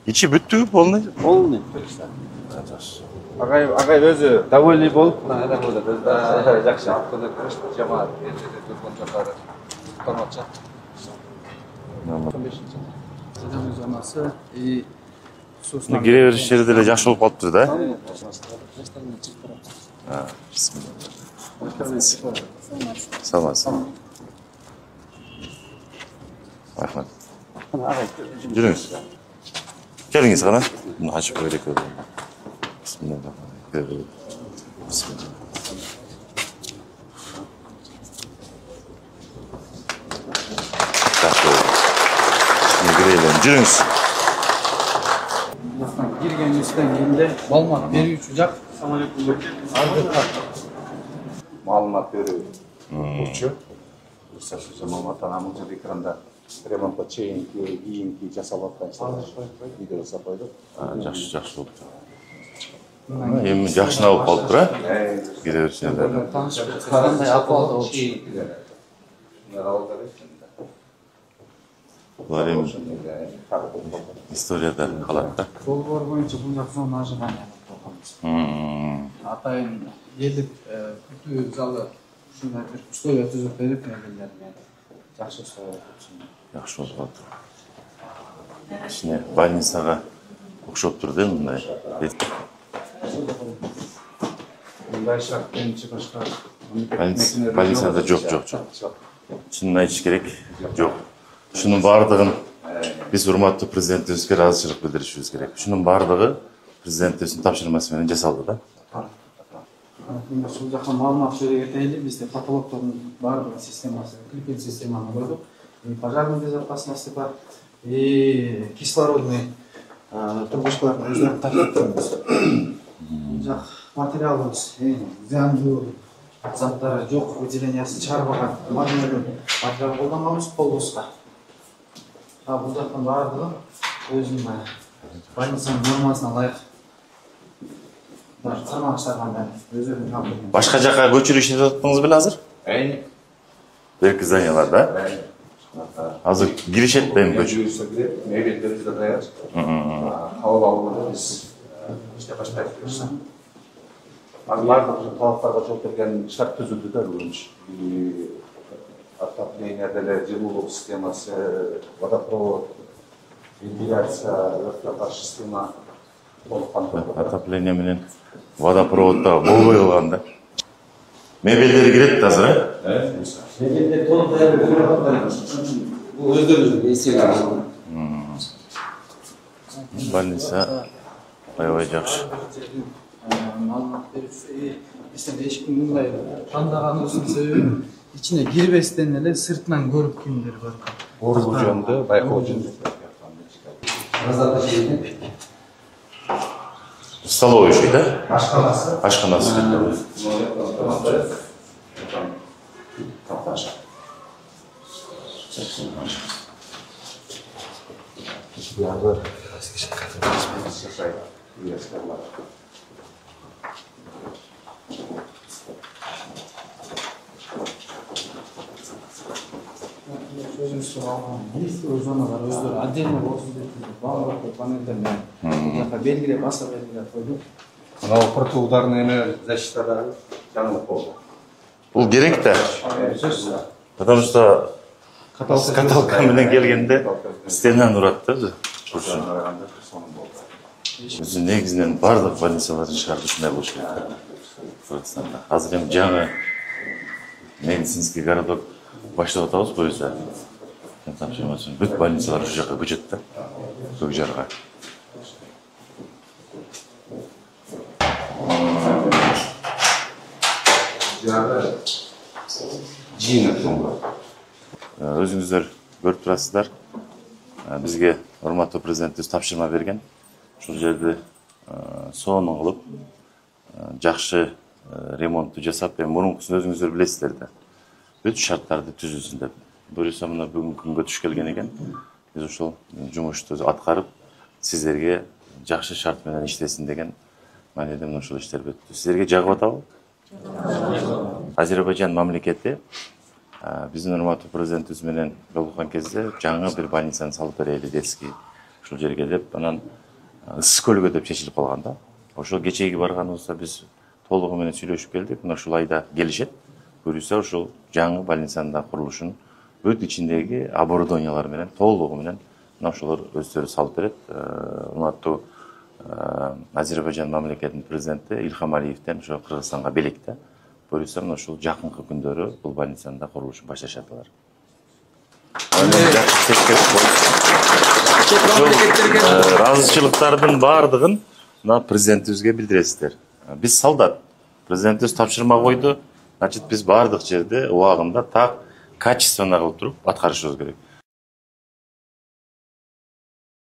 Ичи бүттү полный? Полный. Агай өзү довольный болуп, мына адам болот. Өзү да жакшы автода кириш, жамаат элдерде көргөн жактары тормочу. Задам зонасы и Кире бериш жери деле жакшы болуп калыптыр да? Саламатсыз. Рахмат. Жүрүңүз. Келиңиz гана. Муну ачып коелик. Бисмилlah. Бисмилlah. Жүрүңүз. Girgen üstten geldi. Balmak beri uçacak. Маалымат берүү бурчу. Кырсачы маалыматтан амылжыр экранда ремонтко чейинки, кийинки жасалып аткан видео жасап койдук. Жакшы болупту. Эми жакшына болуп калыптыр, а? Кире беришинде. Кандай акыбалда болчу. Булар эми историяда калат да. Долбоор боюнча бул жак зона ажыган. Атайын элдик күтүү залы ушундай бир условия түзүп берип мебелдерге жакшы условия түзүп. Жакшы болуп калыптыр. Ичине больницага окшоптур да мындай. Мындай шарттан чыгышка Больницада жок. Чынын айтыш керек, жок. Шунун бардыгын биз урматтуу президентибизге ыраазычылык билдиришибиз керек. Шунун бардыгы президентибиздин тапшырмасы менен жасалды да. Ушул жака маалымат бере кетели, бизде потолоктордун бардыгы системасы, клиппинг системаны койдук. Пожарный безопасности бар, и кислородный трубочкаларды өздөрү тартып турабыз. Жак материалыбыз зыяндуу заттары жок, выделениясы чыгарбаган магнийлүү материал колдонганбыз полбуска. Бул жактын бардыгы өзүнүн больницанын нормасына ылайык тармакчылардан өздөрүнүн кабылы. Башка жака көчүрүү иштеп жатпаңыз беле азыр? Берки зданияларда? Азыр киришет да эми көчүрүү. Мебелдерибиз да даяр. Кабыл алууга биз иштеп баштайбыз. Бардык талаптарга жооп берген шарт түзүлдү да бүгүнчү. Отопление деле, жылуулук системасы, водопровод, вентиляция, өрткө каршы система толук камтылды. Отопление менен водопроводдо болбой калган да. Мебелдери кирет да азыр, э? Мебелдер толук даяр болгон. Бул өздөрүбүздүн эсеби алган. Больница аябай жакшы. Маалымат берип, эсен эчким мындай тандагандын себеби ичине кирбестен эле сыртынан көрүп кимдир көргөн. Оргу жөнүндө, байкоо жөнүндө. Столовый ушул да? Ашканасы. Ашканасы. Зоналар өздөрү отдельно болсун деп баардык панелдер менен белгилеп, баса белгилеп койдук. Мына противоударный защитада жаңылык болду. Бул керек да. Потому что каталка менен келгенде стенаны урат да. Өзү негизинен бардык больницалардын шарты ушундай болуш керек. Кыргызстанда азыр эми жаңы медицинский городок баштап атабыз поездда. Бүт больницалар ушул жака көчөт да. Көкжарга. Өзүңүздөр көрүп турасыздар. Бизге урматтуу президентибиз тапшырма берген. Ушул жерди сонун кылып, жакшы ремонтту жасап, эми мурункусун өзүңүздөр билесиздер да. Бүт шарттарды түзүлсүн деп. Буюрса мына бүгүнкү күнгө туш келген экен. Биз ушул жумушту аткарып, сиздерге жакшы шарт менен иштесин деген мааниден ушул иштер бүттү. Сиздерге жагып атабы? Азербайжан мамлекети биздин урматтуу президентибиз менен жолуккан кезде жаңы бир больницаны салып берели детский. ушул жерге деп анан ысык көлгө деп чечилип калган да. Ошол кечеги барганыбызда биз толугу менен сүйлөшүп келдик. Мына ушул айда келишет. Буюрса ушул жаңы больницанын да курулушун бүт ичиндеги оборудованиялар менен толугу менен мына ошолор өздөрү салып берет. Урматтуу Азербайжан мамлекетинин президенти Ильхам Алиевден ошо Кыргызстанга белекте. Буюрса мына ушул жакынкы күндөрү бул больницанын да курулушун башташат алар. Ыраазычылыктардын баардыгын мына президентибизге билдиресиздер. Биз солдат. Президентибиз тапшырма койду. Значит, биз баардык жерде убагында так качественно кылып туруп аткарышыбыз керек.